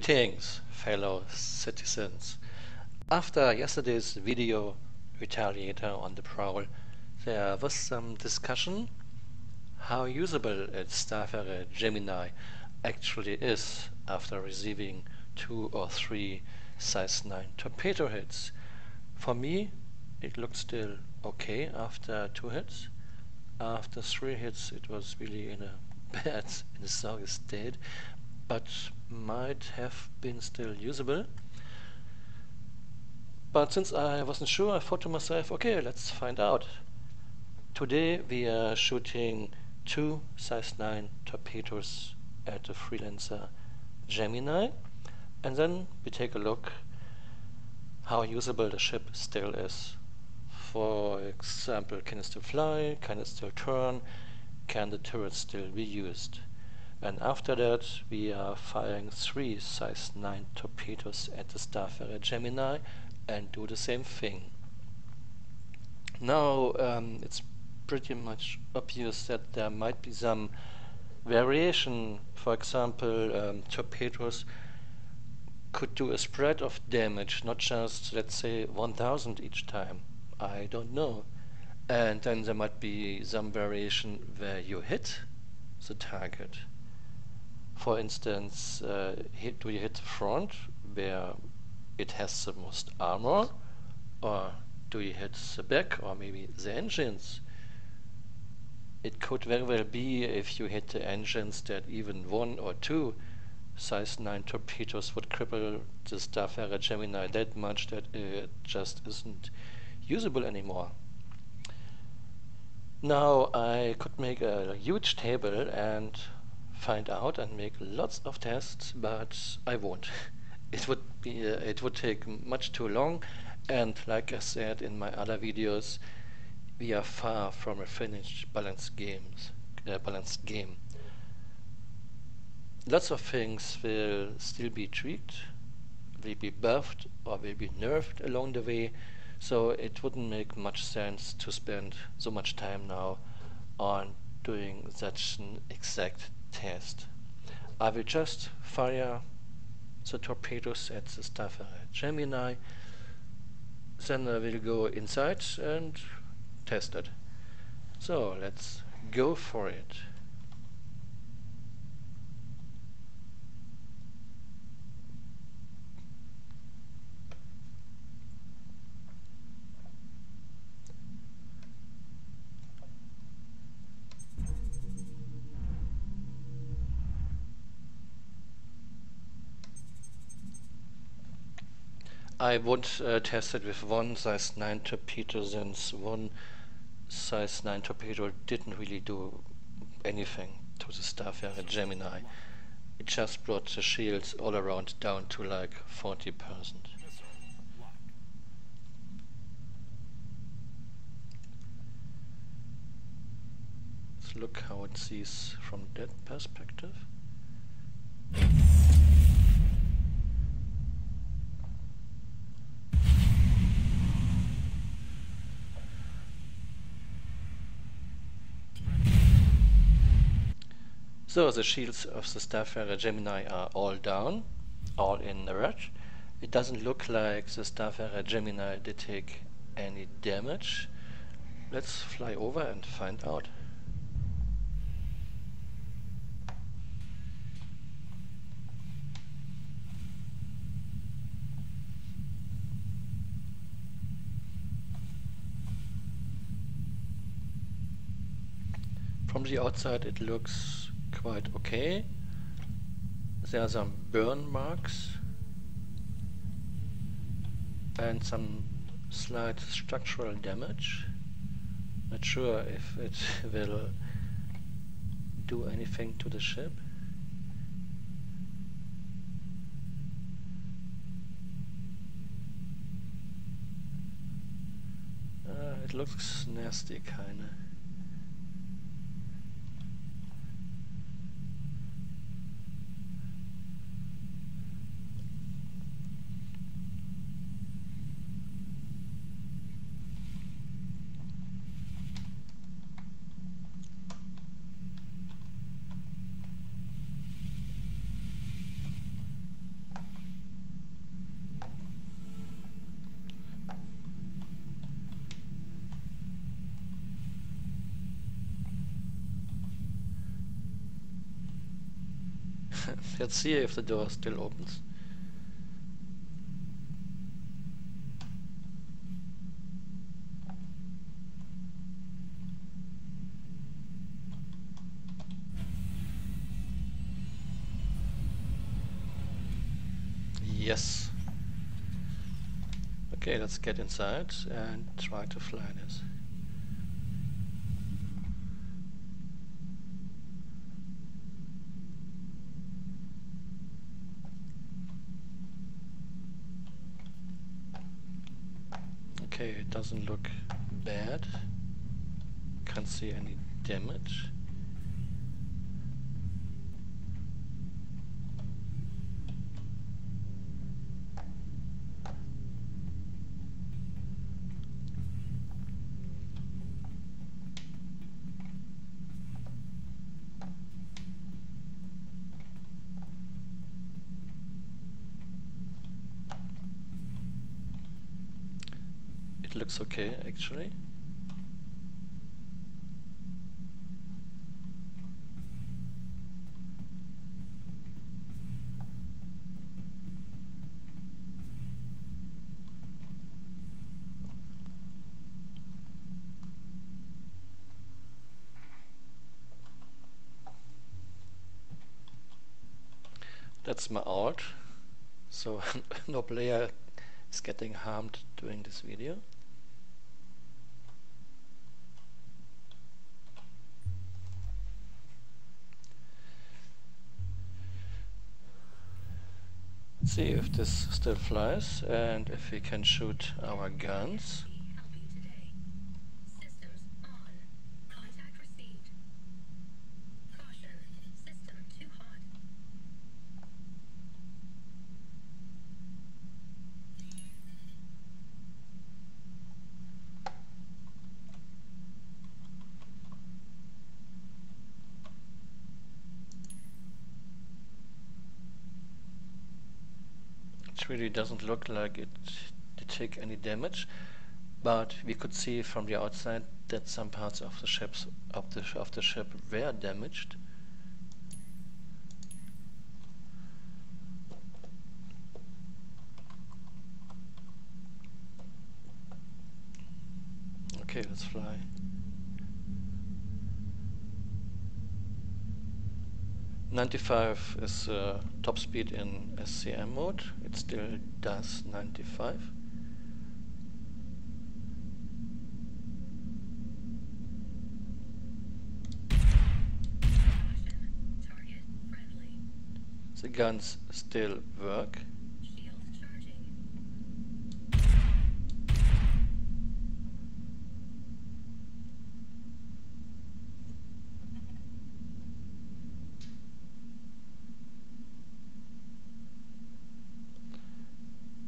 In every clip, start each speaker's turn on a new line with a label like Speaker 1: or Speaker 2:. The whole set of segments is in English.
Speaker 1: Greetings, fellow citizens. After yesterday's video Retaliator on the prowl, there was some discussion how usable a Starfarer Gemini actually is after receiving 2 or 3 size 9 torpedo hits. For me, it looked still okay after 2 hits. After 3 hits, it was really in a sorry state, but might have been still usable. But since I wasn't sure, I thought to myself, okay, let's find out. Today we are shooting 2 size 9 torpedoes at the Freelancer Gemini, and then we take a look how usable the ship still is. For example, can it still fly, can it still turn, can the turret still be used? And after that we are firing 3 size 9 torpedoes at the Starfarer Gemini and do the same thing. Now it's pretty much obvious that there might be some variation. For example, torpedoes could do a spread of damage, not just, let's say, 1000 each time. I don't know. And then there might be some variation where you hit the target. For instance, do you hit the front where it has the most armor, or do you hit the back or maybe the engines? It could very well be if you hit the engines that even 1 or 2 size 9 torpedoes would cripple the Starfarer Gemini that much that it just isn't usable anymore. Now I could make a huge table and find out and make lots of tests, but I won't. It would take much too long, and like I said in my other videos, we are far from a finished balanced game. Lots of things will still be tweaked, will be buffed or will be nerfed along the way, so it wouldn't make much sense to spend so much time now on doing such an exact test. I will just fire the torpedoes at the Starfarer Gemini, then I will go inside and test it. So let's go for it. I won't test it with 1 size 9 torpedo, since 1 size 9 torpedo didn't really do anything to the Starfarer Gemini. It just brought the shields all around down to like 40%. Let's look how it sees from that perspective. So the shields of the Starfarer Gemini are all down, all in red. It doesn't look like the Starfarer Gemini did take any damage. Let's fly over and find out. From the outside it looks quite okay. There are some burn marks and some slight structural damage. Not sure if it will do anything to the ship. It looks nasty kinda. Let's see if the door still opens. Yes. Okay, let's get inside and try to fly this. Okay, it doesn't look bad. Can't see any damage. It looks okay, actually. That's my art, so no player is getting harmed during this video. Let's see if this still flies and if we can shoot our guns. It really doesn't look like it did take any damage, but we could see from the outside that some parts of the ship were damaged. Okay, let's fly. "95" is top speed in SCM mode. It still does 95. The guns still work.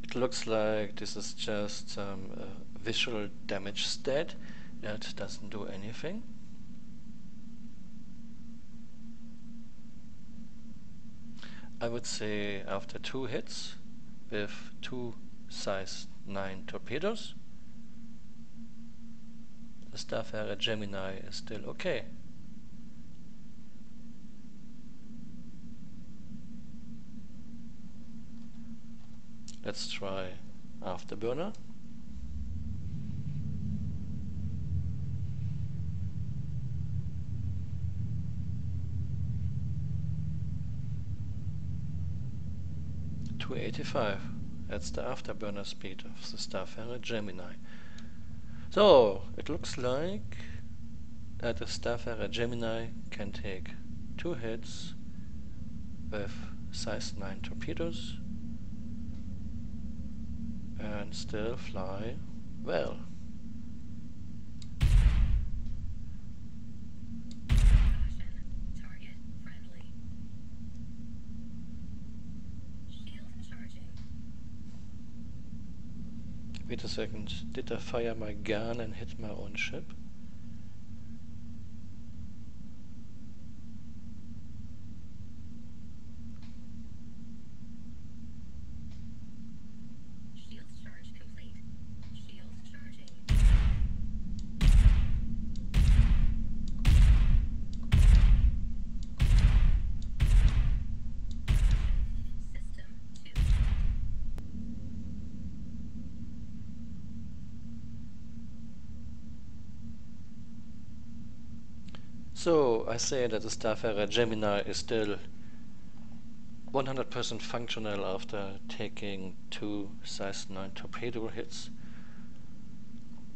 Speaker 1: It looks like this is just some visual damage stat that doesn't do anything. I would say after 2 hits with 2 size 9 torpedoes, the Starfarer Gemini is still okay. Let's try Afterburner. "285. That's the afterburner speed of the Starfarer Gemini. So it looks like that the Starfarer Gemini can take 2 hits with size 9 torpedoes and still fly well. Wait a second, did I fire my gun and hit my own ship? So I say that the Starfarer Gemini is still 100% functional after taking 2 size 9 torpedo hits.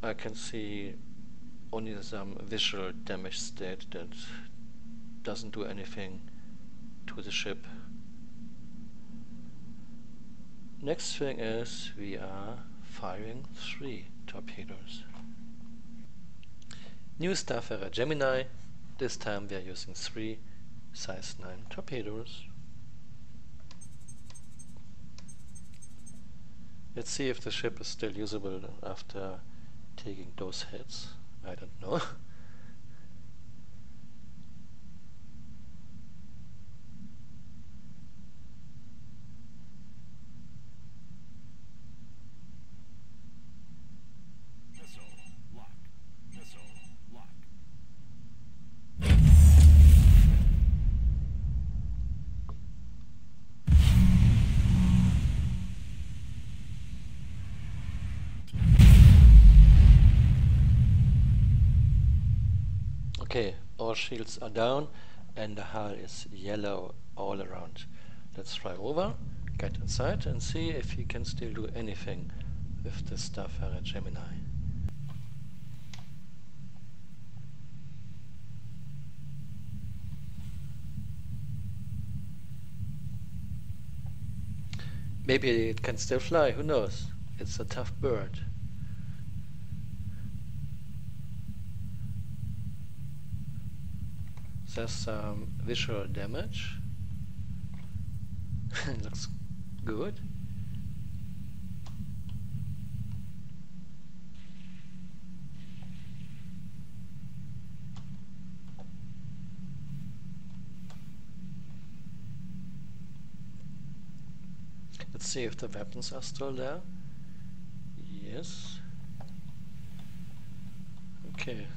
Speaker 1: I can see only some visual damage state that doesn't do anything to the ship. Next thing is we are firing 3 torpedoes. New Starfarer Gemini. This time we are using 3 size 9 torpedoes. Let's see if the ship is still usable after taking those hits. I don't know. Okay, all shields are down and the hull is yellow all around. Let's fly over, get inside and see if we can still do anything with the Starfarer Gemini. Maybe it can still fly, who knows? It's a tough bird. There's some visual damage. Looks good. Let's see if the weapons are still there. Yes. Okay.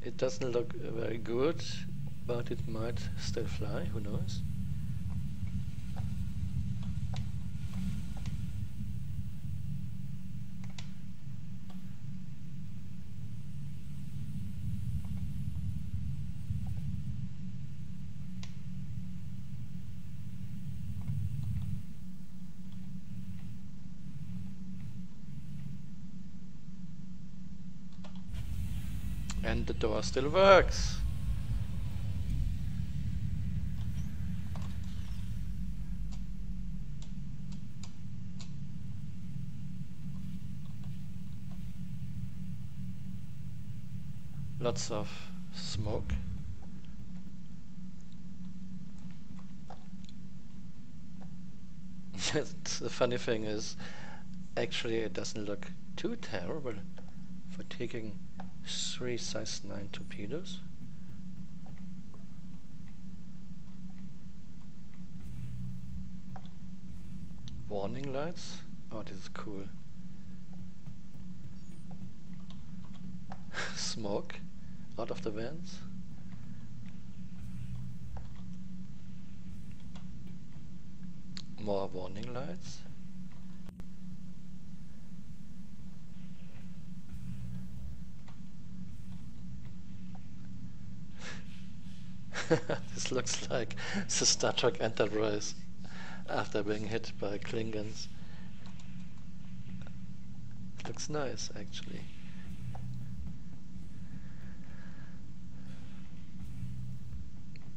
Speaker 1: It doesn't look very good, but it might still fly, who knows? And the door still works. Lots of smoke. The funny thing is, actually it doesn't look too terrible for taking 3 size 9 torpedoes. Warning lights. Oh, this is cool. Smoke out of the vents. More warning lights. This looks like the Star Trek Enterprise after being hit by Klingons. Looks nice, actually.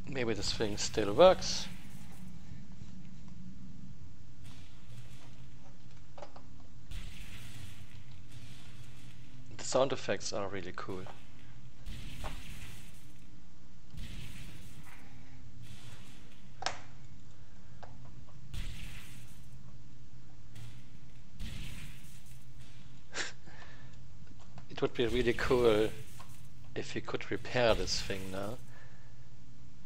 Speaker 1: Maybe this thing still works. The sound effects are really cool. It would be really cool if we could repair this thing now.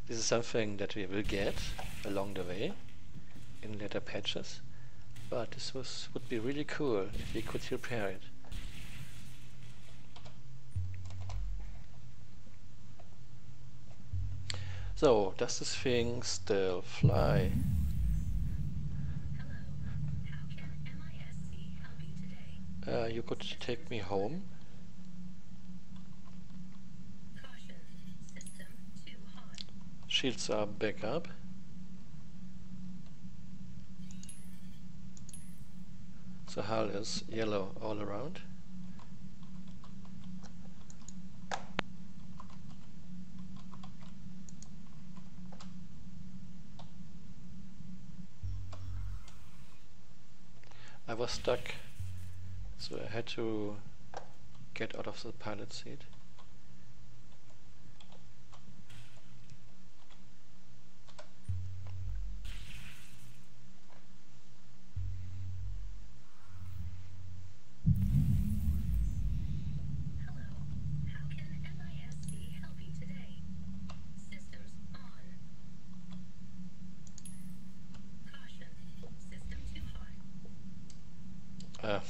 Speaker 1: This is something that we will get along the way in later patches, but this would be really cool if we could repair it. So, does this thing still fly? You could take me home. Shields are back up. The hull is yellow all around. I was stuck, so I had to get out of the pilot seat.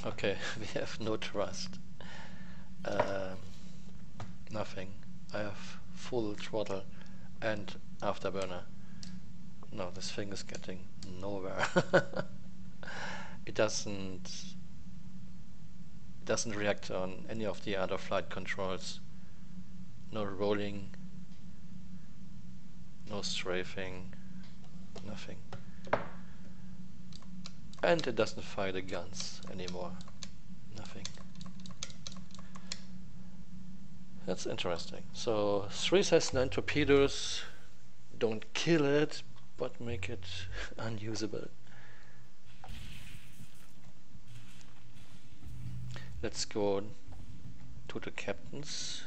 Speaker 1: Okay, we have no thrust. Nothing. I have full throttle and afterburner. No, this thing is getting nowhere. It doesn't react on any of the other flight controls. No rolling, no strafing, nothing. And it doesn't fire the guns anymore. Nothing. That's interesting. So 3 size 9 torpedoes don't kill it, but make it unusable. Let's go to the captain's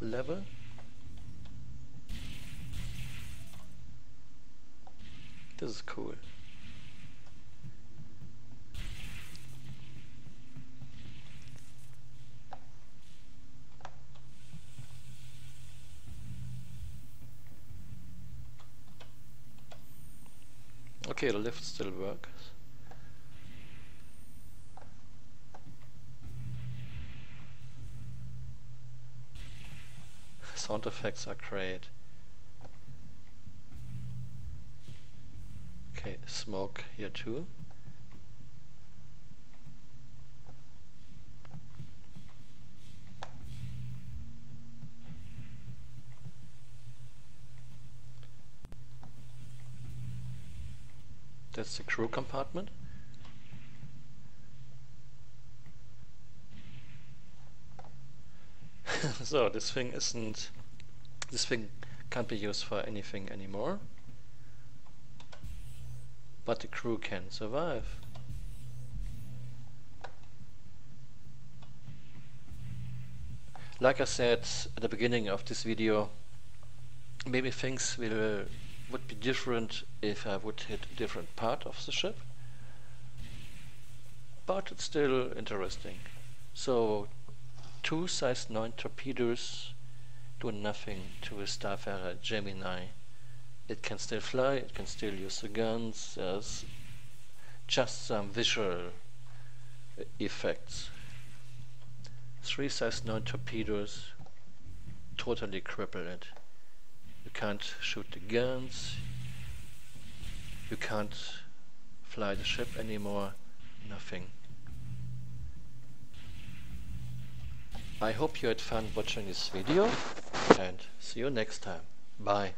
Speaker 1: level. This is cool. Okay, the lift still works. Sound effects are great. Okay, smoke here too. That's the crew compartment. So this thing can't be used for anything anymore. But the crew can survive. Like I said at the beginning of this video, maybe things would be different if I would hit a different part of the ship. But it's still interesting. So 2 size 9 torpedoes do nothing to a Starfarer Gemini. It can still fly, it can still use the guns, there's just some visual effects. 3 size 9 torpedoes totally cripple it. You can't shoot the guns, you can't fly the ship anymore, nothing. I hope you had fun watching this video and see you next time. Bye.